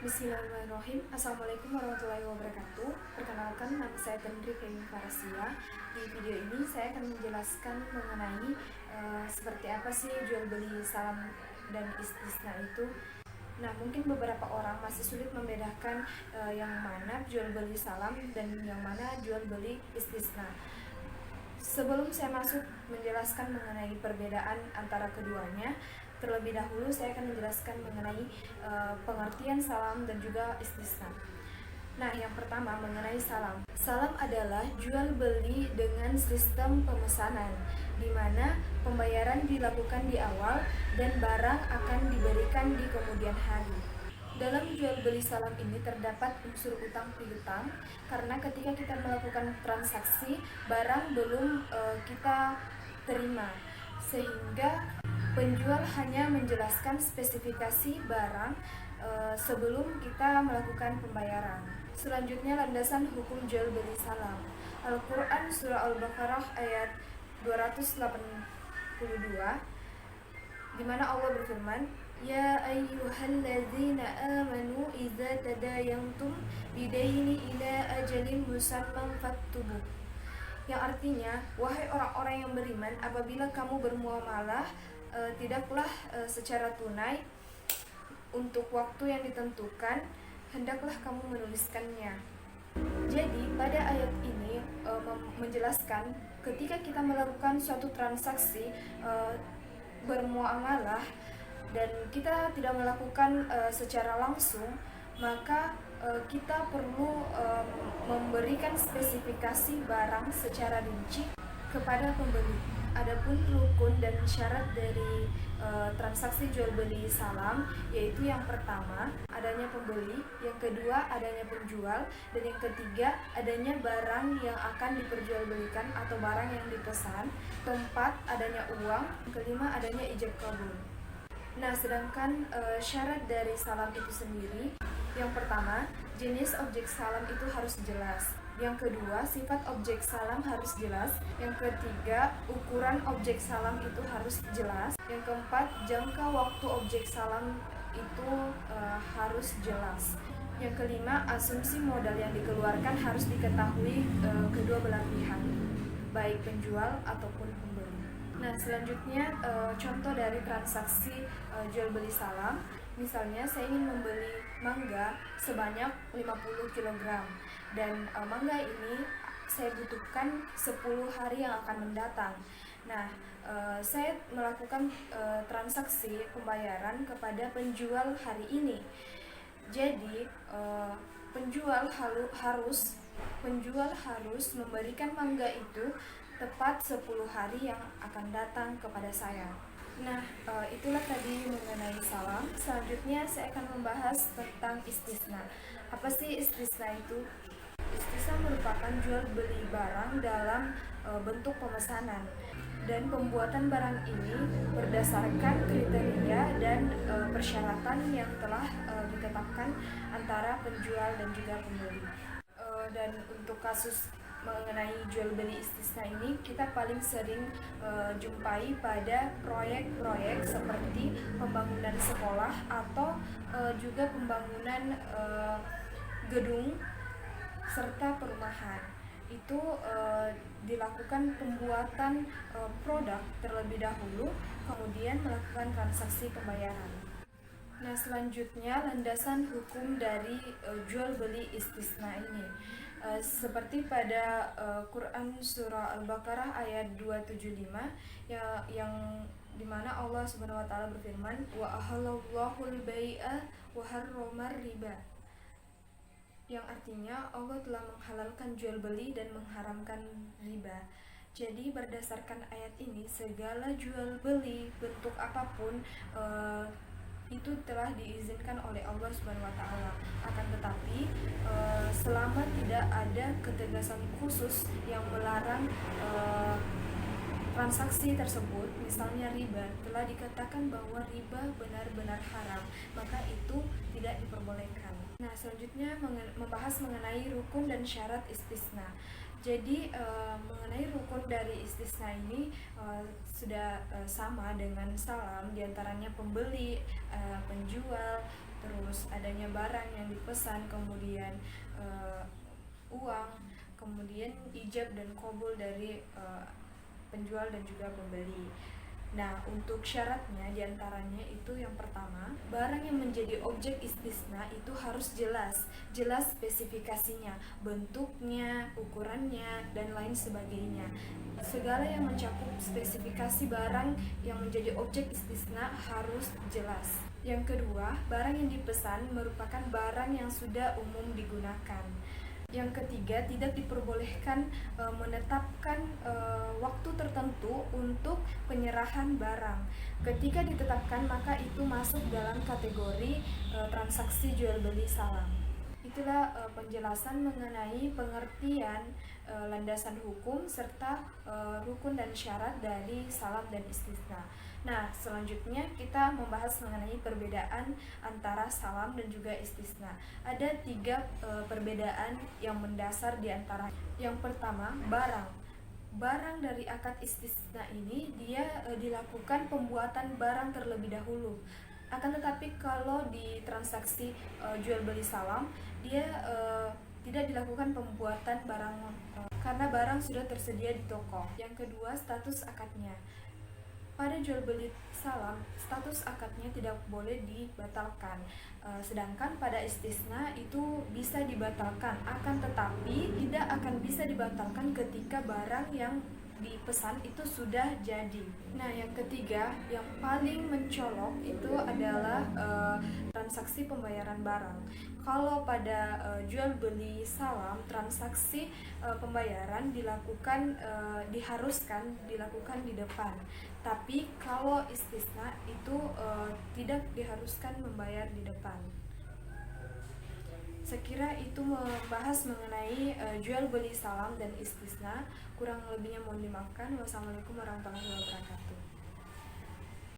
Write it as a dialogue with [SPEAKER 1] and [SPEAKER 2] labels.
[SPEAKER 1] Bismillahirrahmanirrahim. Assalamualaikum warahmatullahi wabarakatuh. Perkenalkan, nama saya Tendri Femi Farasia. Di video ini saya akan menjelaskan mengenai seperti apa sih jual beli salam dan istisna itu. Nah, mungkin beberapa orang masih sulit membedakan yang mana jual beli salam dan yang mana jual beli istisna. Sebelum saya masuk menjelaskan mengenai perbedaan antara keduanya, terlebih dahulu saya akan menjelaskan mengenai pengertian salam dan juga istisna. Nah, yang pertama mengenai salam. Salam adalah jual beli dengan sistem pemesanan, di mana pembayaran dilakukan di awal dan barang akan diberikan di kemudian hari. Dalam jual beli salam ini terdapat unsur utang piutang, karena ketika kita melakukan transaksi, barang belum kita terima, sehingga penjual hanya menjelaskan spesifikasi barang sebelum kita melakukan pembayaran. Selanjutnya, landasan hukum jual beli salam. Al-Quran Surah Al-Baqarah ayat 282, di mana Allah berfirman, Ya ayyuhalladzina amanu idza tadayantum bidaini ila ajalin musamman faktubuh. Yang artinya, wahai orang-orang yang beriman, apabila kamu bermuamalah, tidaklah secara tunai untuk waktu yang ditentukan, hendaklah kamu menuliskannya. Jadi pada ayat ini menjelaskan ketika kita melakukan suatu transaksi bermuamalah dan kita tidak melakukan secara langsung, maka kita perlu memberikan spesifikasi barang secara rinci kepada pembeli. Adapun rukun dan syarat dari transaksi jual beli salam, yaitu yang pertama adanya pembeli, yang kedua adanya penjual, dan yang ketiga adanya barang yang akan diperjualbelikan atau barang yang dipesan, keempat adanya uang, kelima adanya ijab kabul. Nah, sedangkan syarat dari salam itu sendiri, yang pertama, jenis objek salam itu harus jelas. Yang kedua, sifat objek salam harus jelas. Yang ketiga, ukuran objek salam itu harus jelas. Yang keempat, jangka waktu objek salam itu harus jelas. Yang kelima, asumsi modal yang dikeluarkan harus diketahui kedua belah pihak, baik penjual ataupun pembeli. Nah, selanjutnya contoh dari transaksi jual beli salam. Misalnya saya ingin membeli mangga sebanyak 50 kg dan mangga ini saya butuhkan 10 hari yang akan mendatang. Nah, saya melakukan transaksi pembayaran kepada penjual hari ini. Jadi penjual harus memberikan mangga itu tepat 10 hari yang akan datang kepada saya. Nah, itulah tadi mengenai salam. Selanjutnya saya akan membahas tentang istisna. Apa sih istisna itu? Istisna merupakan jual beli barang dalam bentuk pemesanan, dan pembuatan barang ini berdasarkan kriteria dan persyaratan yang telah ditetapkan antara penjual dan juga pembeli. Dan untuk kasus mengenai jual beli istisna ini kita paling sering jumpai pada proyek-proyek seperti pembangunan sekolah atau juga pembangunan gedung serta perumahan. Itu dilakukan pembuatan produk terlebih dahulu, kemudian melakukan transaksi pembayaran. Nah, selanjutnya landasan hukum dari jual beli istisna ini. Seperti pada Quran Surah Al-Baqarah ayat 275 yang dimana Allah Subhanahu wa Ta'ala berfirman, wa ahallallahu bai'a wa harramar riba, yang artinya Allah telah menghalalkan jual beli dan mengharamkan riba. Jadi berdasarkan ayat ini, segala jual beli bentuk apapun itu telah diizinkan oleh Allah Subhanahu wa Ta'ala. Akan tetapi selama tidak ada ketegasan khusus yang melarang transaksi tersebut, misalnya riba, telah dikatakan bahwa riba benar-benar haram, maka itu tidak diperbolehkan. Nah, selanjutnya membahas mengenai rukun dan syarat istisna. Jadi mengenai rukun dari istisna ini sudah sama dengan salam, diantaranya pembeli, penjual, terus adanya barang yang dipesan, kemudian uang, kemudian ijab dan qabul dari penjual dan juga pembeli. Nah, untuk syaratnya diantaranya itu yang pertama, barang yang menjadi objek istisna itu harus jelas spesifikasinya, bentuknya, ukurannya, dan lain sebagainya. Segala yang mencakup spesifikasi barang yang menjadi objek istisna harus jelas. Yang kedua, barang yang dipesan merupakan barang yang sudah umum digunakan. Yang ketiga, tidak diperbolehkan menetapkan waktu tertentu untuk penyerahan barang. Ketika ditetapkan, maka itu masuk dalam kategori transaksi jual beli salam. Itulah penjelasan mengenai pengertian landasan hukum serta rukun dan syarat dari salam dan istisna. Nah, selanjutnya kita membahas mengenai perbedaan antara salam dan juga istisna. Ada 3 perbedaan yang mendasar di antara. Yang pertama, barang dari akad istisna ini dia dilakukan pembuatan barang terlebih dahulu. Akan tetapi kalau di transaksi jual beli salam, dia tidak dilakukan pembuatan barang karena barang sudah tersedia di toko. Yang kedua, status akadnya. Pada jual beli salam, status akadnya tidak boleh dibatalkan. Sedangkan pada istisna itu bisa dibatalkan, akan tetapi tidak akan bisa dibatalkan ketika barang yang dipesan itu sudah jadi. Nah, yang ketiga, yang paling mencolok itu adalah transaksi pembayaran barang. Kalau pada jual beli salam, transaksi pembayaran diharuskan dilakukan di depan. Tapi kalau istisna itu tidak diharuskan membayar di depan. Sekira itu membahas mengenai jual beli salam dan istisna. Kurang lebihnya mohon dimaafkan. Wassalamualaikum warahmatullahi wabarakatuh.